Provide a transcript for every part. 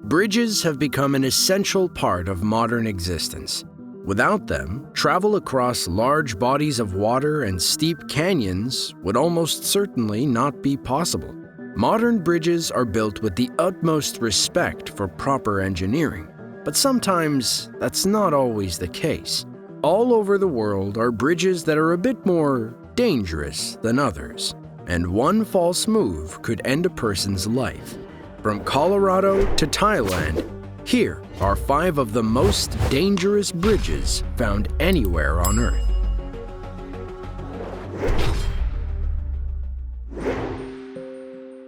Bridges have become an essential part of modern existence. Without them, travel across large bodies of water and steep canyons would almost certainly not be possible. Modern bridges are built with the utmost respect for proper engineering, but sometimes that's not always the case. All over the world are bridges that are a bit more dangerous than others, and one false move could end a person's life. From Colorado to Thailand, here are 5 of the most dangerous bridges found anywhere on Earth.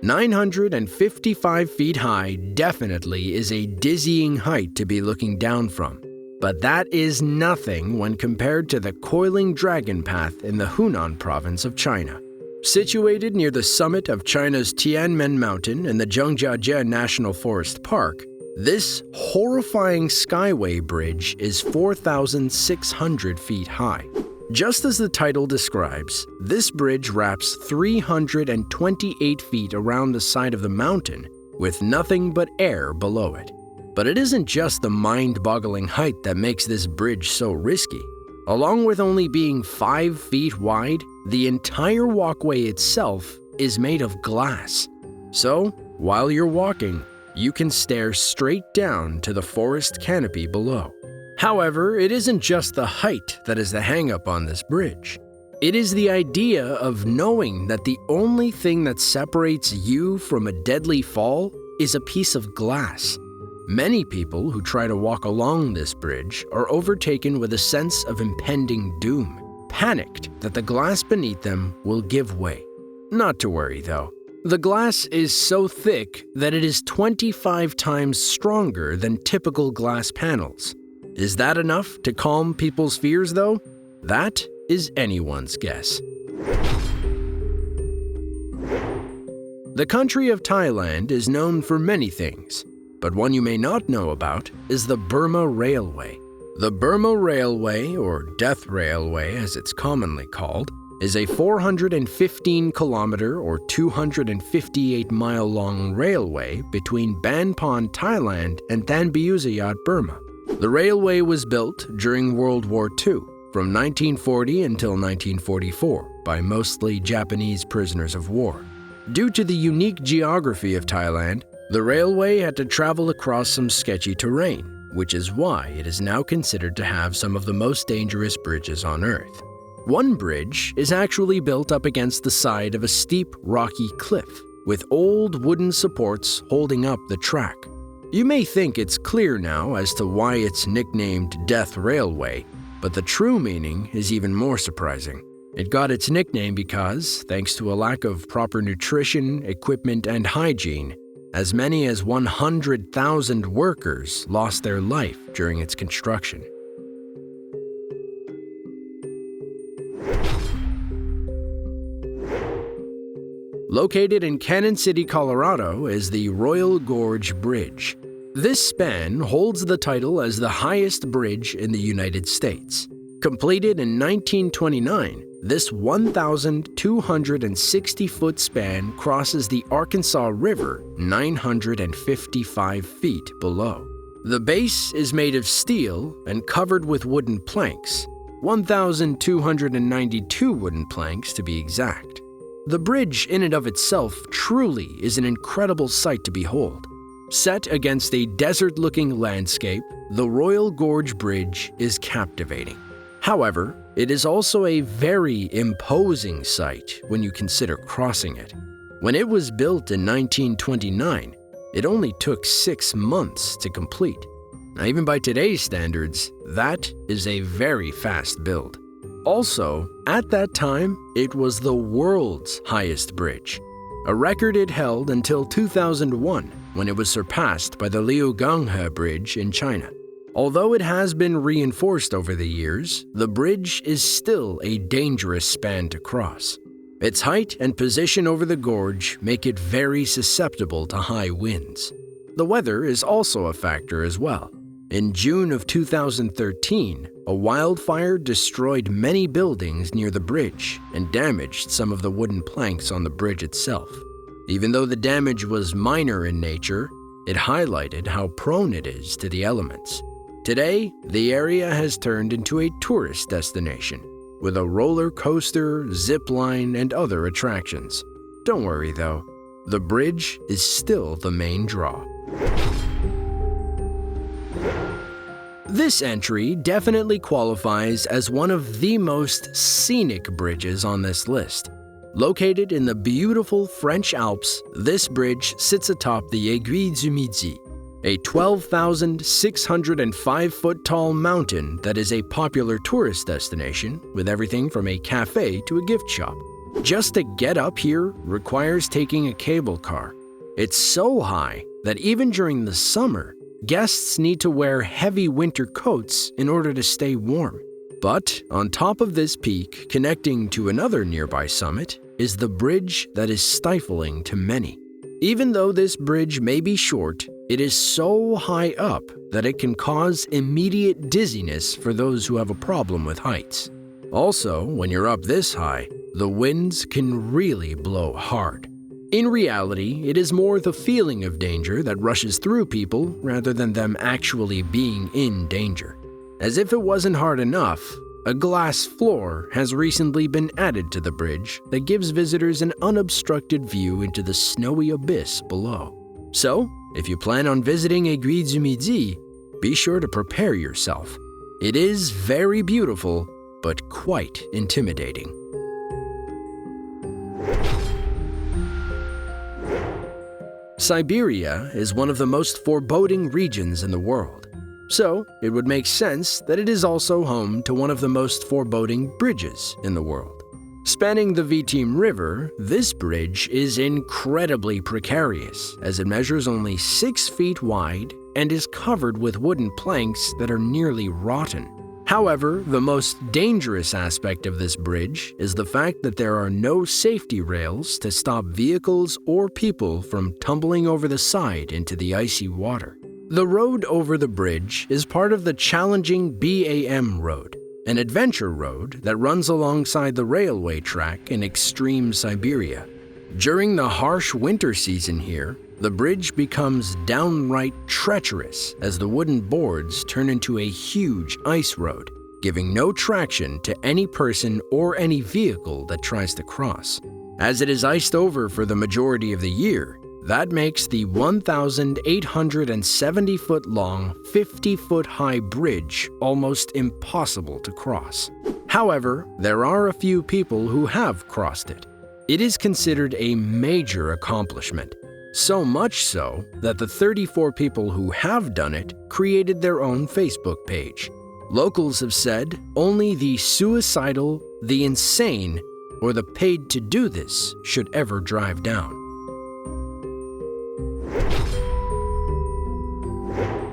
"955 feet high definitely is a dizzying height to be looking down from. But that is nothing when compared to the coiling dragon path in the Hunan province of China. Situated near the summit of China's Tianmen Mountain in the Zhangjiajie National Forest Park, this horrifying Skyway Bridge is 4,600 feet high. Just as the title describes, this bridge wraps 328 feet around the side of the mountain with nothing but air below it. But it isn't just the mind-boggling height that makes this bridge so risky. Along with only being 5 feet wide, the entire walkway itself is made of glass. So, while you're walking, you can stare straight down to the forest canopy below. However, it isn't just the height that is the hang-up on this bridge. It is the idea of knowing that the only thing that separates you from a deadly fall is a piece of glass. Many people who try to walk along this bridge are overtaken with a sense of impending doom, panicked that the glass beneath them will give way. Not to worry, though. The glass is so thick that it is 25 times stronger than typical glass panels. Is that enough to calm people's fears, though? That is anyone's guess. The country of Thailand is known for many things, but one you may not know about is the Burma Railway. The Burma Railway, or Death Railway as it's commonly called, is a 415-kilometer or 258-mile-long railway between Ban Pon, Thailand and Thanbyuzayat, Burma. The railway was built during World War II, from 1940 until 1944, by mostly Japanese prisoners of war. Due to the unique geography of Thailand, the railway had to travel across some sketchy terrain, which is why it is now considered to have some of the most dangerous bridges on Earth. One bridge is actually built up against the side of a steep, rocky cliff, with old wooden supports holding up the track. You may think it's clear now as to why it's nicknamed Death Railway, but the true meaning is even more surprising. It got its nickname because, thanks to a lack of proper nutrition, equipment, and hygiene, as many as 100,000 workers lost their life during its construction. Located in Cannon City, Colorado, is the Royal Gorge Bridge. This span holds the title as the highest bridge in the United States. Completed in 1929, this 1,260-foot span crosses the Arkansas River 955 feet below. The base is made of steel and covered with wooden planks, 1,292 wooden planks to be exact. The bridge in and of itself truly is an incredible sight to behold. Set against a desert-looking landscape, the Royal Gorge Bridge is captivating. However, it is also a very imposing sight when you consider crossing it. When it was built in 1929, it only took 6 months to complete. Now, even by today's standards, that is a very fast build. Also, at that time, it was the world's highest bridge, a record it held until 2001, when it was surpassed by the Liugang Bridge in China. Although it has been reinforced over the years, the bridge is still a dangerous span to cross. Its height and position over the gorge make it very susceptible to high winds. The weather is also a factor as well. In June of 2013, a wildfire destroyed many buildings near the bridge and damaged some of the wooden planks on the bridge itself. Even though the damage was minor in nature, It highlighted how prone it is to the elements. Today, the area has turned into a tourist destination, with a roller coaster, zip line, and other attractions. Don't worry though, the bridge is still the main draw. This entry definitely qualifies as one of the most scenic bridges on this list. Located in the beautiful French Alps, this bridge sits atop the Aiguille du Midi, a 12,605-foot-tall mountain that is a popular tourist destination with everything from a cafe to a gift shop. Just to get up here requires taking a cable car. It's so high that even during the summer, guests need to wear heavy winter coats in order to stay warm. But on top of this peak, connecting to another nearby summit, is the bridge that is stifling to many. Even though this bridge may be short, it is so high up that it can cause immediate dizziness for those who have a problem with heights. Also, when you're up this high, the winds can really blow hard. In reality, it is more the feeling of danger that rushes through people rather than them actually being in danger. As if it wasn't hard enough, a glass floor has recently been added to the bridge that gives visitors an unobstructed view into the snowy abyss below. So, if you plan on visiting Aiguille du Midi, be sure to prepare yourself. It is very beautiful, but quite intimidating. Siberia is one of the most foreboding regions in the world, so it would make sense that it is also home to one of the most foreboding bridges in the world. Spanning the Vitim River, this bridge is incredibly precarious as it measures only 6 feet wide and is covered with wooden planks that are nearly rotten. However, the most dangerous aspect of this bridge is the fact that there are no safety rails to stop vehicles or people from tumbling over the side into the icy water. The road over the bridge is part of the challenging BAM Road, an adventure road that runs alongside the railway track in extreme Siberia. During the harsh winter season here, the bridge becomes downright treacherous as the wooden boards turn into a huge ice road, giving no traction to any person or any vehicle that tries to cross. As it is iced over for the majority of the year, that makes the 1,870-foot-long, 50-foot-high bridge almost impossible to cross. However, there are a few people who have crossed it. It is considered a major accomplishment. So much so that the 34 people who have done it created their own Facebook page. Locals have said only the suicidal, the insane, or the paid to do this should ever drive down.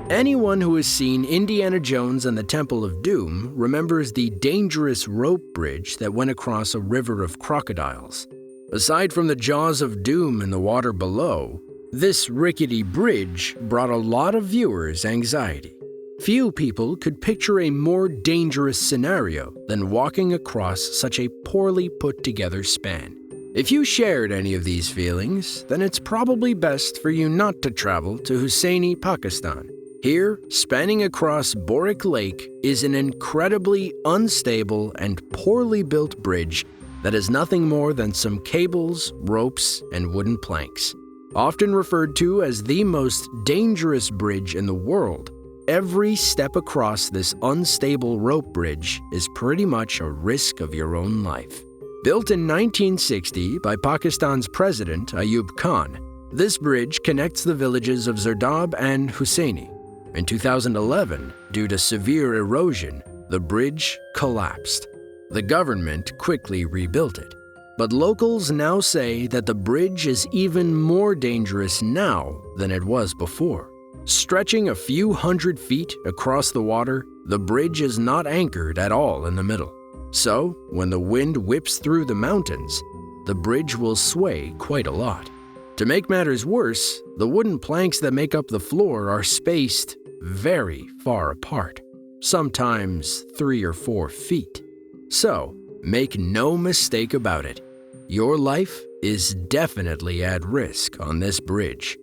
Anyone who has seen Indiana Jones and the Temple of Doom remembers the dangerous rope bridge that went across a river of crocodiles. Aside from the jaws of doom in the water below, this rickety bridge brought a lot of viewers anxiety. Few people could picture a more dangerous scenario than walking across such a poorly put together span. If you shared any of these feelings, then it's probably best for you not to travel to Husseini, Pakistan. Here, spanning across Borik Lake is an incredibly unstable and poorly built bridge that is nothing more than some cables, ropes, and wooden planks. Often referred to as the most dangerous bridge in the world, every step across this unstable rope bridge is pretty much a risk of your own life. Built in 1960 by Pakistan's President Ayub Khan, this bridge connects the villages of Zardab and Husseini. In 2011, due to severe erosion, the bridge collapsed. The government quickly rebuilt it. But locals now say that the bridge is even more dangerous now than it was before. Stretching a few hundred feet across the water, the bridge is not anchored at all in the middle. So, when the wind whips through the mountains, the bridge will sway quite a lot. To make matters worse, the wooden planks that make up the floor are spaced very far apart, sometimes 3 or 4 feet. So, make no mistake about it, your life is definitely at risk on this bridge.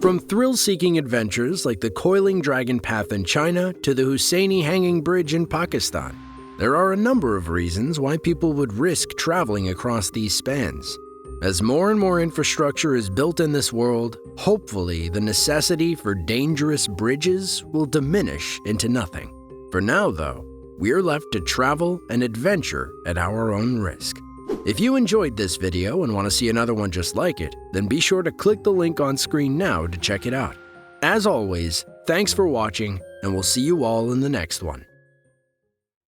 From thrill-seeking adventures like the Coiling Dragon Path in China to the Husseini Hanging Bridge in Pakistan, there are a number of reasons why people would risk traveling across these spans. As more and more infrastructure is built in this world, hopefully the necessity for dangerous bridges will diminish into nothing. For now, though, we're left to travel and adventure at our own risk. If you enjoyed this video and want to see another one just like it, then be sure to click the link on screen now to check it out. As always, thanks for watching, and we'll see you all in the next one.